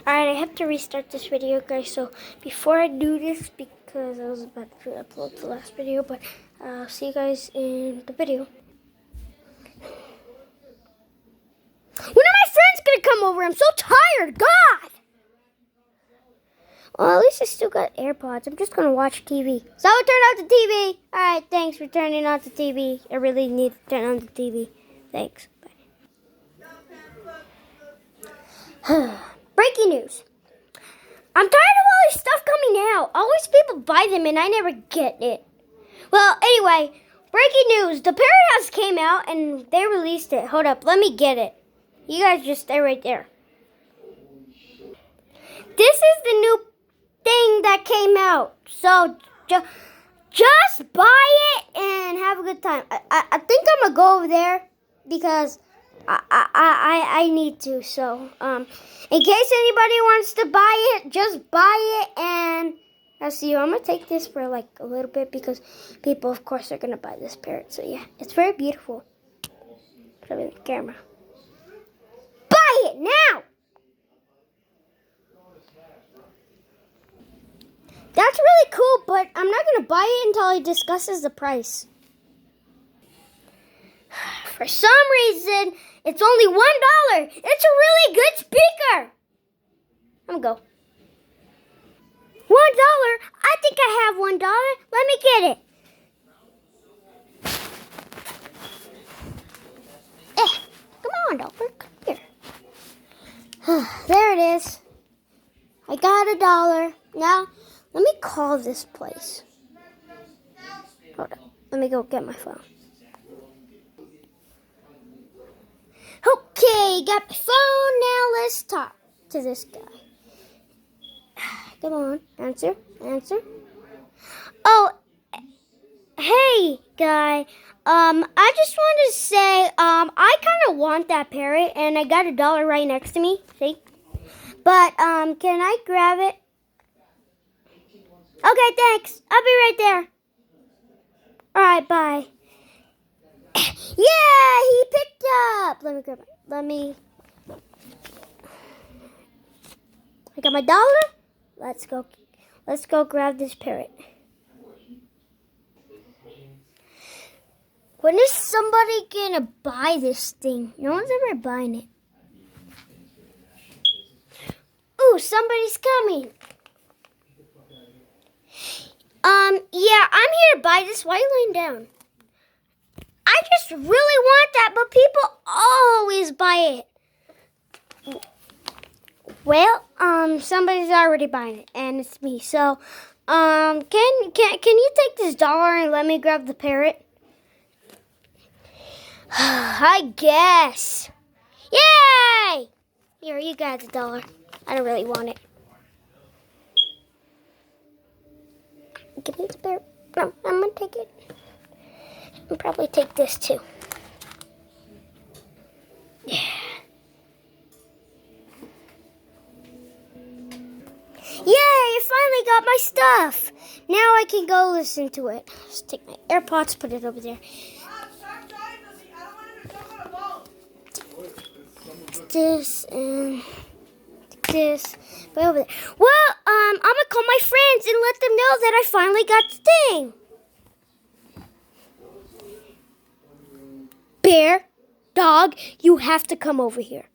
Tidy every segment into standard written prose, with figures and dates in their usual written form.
Alright, I have to restart this video, guys. So before I do this, because I was about to upload the last video, but I'll see you guys in the video. When are my friends gonna come over? I'm so tired. God! Well, at least I still got AirPods. I'm just gonna watch TV. So turn on the TV. Alright, thanks for turning on the TV. I really need to turn on the TV. Thanks. Bye. Breaking news. I'm tired of all this stuff coming out. Always people buy them and I never get it. Well, anyway, breaking news. The Parrot House came out and they released it. Hold up, let me get it. You guys just stay right there. This is the new thing that came out. So just buy it and have a good time. I think I'm going to go over there because I need to. So in case anybody wants to buy it, just buy it and I'll see you. I'm going to take this for like a little bit because people, of course, are going to buy this parrot. So yeah, it's very beautiful. Put it in the camera. Buy it now! That's really cool, but I'm not going to buy it until he discusses the price. For some reason, it's only $1. It's a really good speaker. I'm going to go. $1? I think I have $1. Let me get it. Come on, dollar. Come here. There it is. I got $1. Now, let me call this place. Hold on. Let me go get my phone. Okay, got my phone. Now let's talk to this guy. Come on, answer. Oh, hey, guy. I just wanted to say, I kind of want that parrot, and I got $1 right next to me. See? But, can I grab it? Okay, thanks. I'll be right there. All right, bye. Yeah, he picked up. Let me grab it. I got my $1. Let's go grab this parrot. When is somebody gonna buy this thing? No one's ever buying it. Ooh, somebody's coming. Yeah, I'm here to buy this. Why are you laying down? I just really want that, but people always buy it. Well, somebody's already buying it, and it's me. So, can you take this $1 and let me grab the parrot? I guess. Yay! Here, you got the $1. I don't really want it. Give me the parrot. No, I'm gonna take it. I'll probably take this too. Yeah. Yay, I finally got my stuff. Now I can go listen to it. Just take my AirPods, put it over there. This and this. But over there. Well, I'm going to call my friends and let them know that I finally got the thing. Bear, dog, you have to come over here.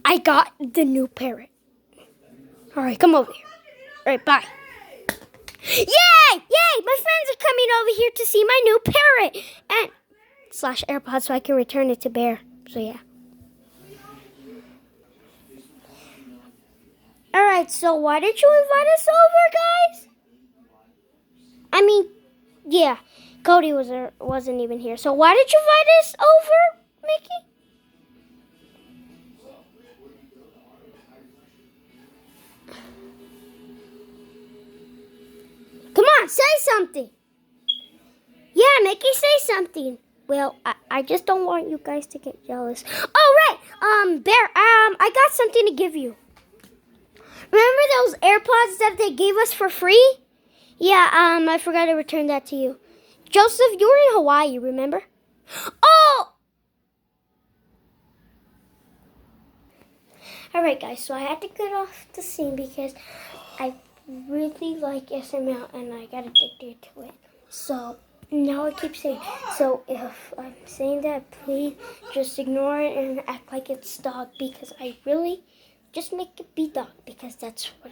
I got the new parrot. All right, come over here. All right, bye. Yay! My friends are coming over here to see my new parrot. And / AirPods so I can return it to Bear. So, yeah. All right, so why did you invite us over, guys? I mean, yeah, Cody wasn't even here. So why did you invite us over, Mickey? Come on, say something. Yeah, Mickey, say something. Well, I just don't want you guys to get jealous. Oh, right. Bear, I got something to give you. Remember those AirPods that they gave us for free? Yeah, I forgot to return that to you. Joseph, you were in Hawaii, remember? Oh! Alright guys, so I had to get off the scene because I really like SML and I got addicted to it. So now I keep saying, so if I'm saying that, please just ignore it and act like it's dog, because I really just make it be dog, because that's what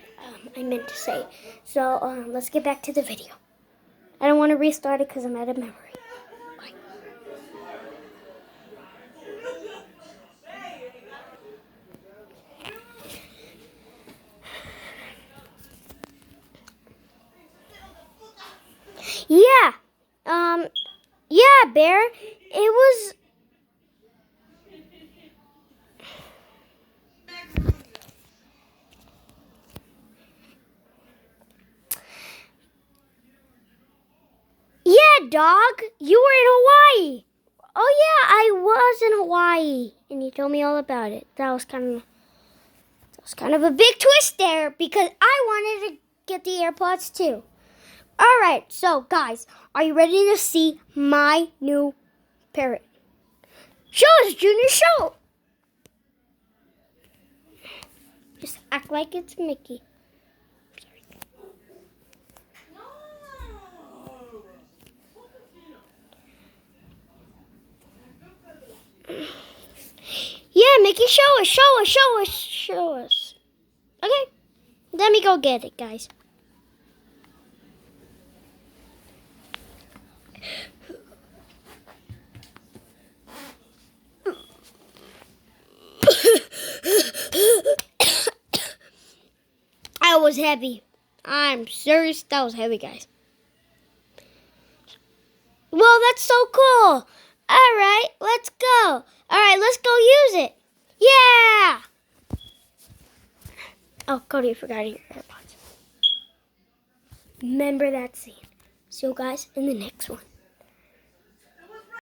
I meant to say. So let's get back to the video. I don't want to restart it because I'm out of memory. Bye. Yeah, yeah, Bear. It was. Yeah, dog. You were in Hawaii. Oh yeah, I was in Hawaii, and you told me all about it. That was kind of a big twist there because I wanted to get the AirPods too. All right, so guys, are you ready to see my new parrot? Show us, Junior. Show. Just act like it's Mickey. Yeah, Mickey, show us, show us, show us, show us. Okay, let me go get it, guys. That was heavy. I'm serious, that was heavy, guys. Well, that's so cool. All right, let's go. All right, let's go use it. Yeah. Oh, Cody, you forgot your AirPods. Remember that scene. See you guys in the next one.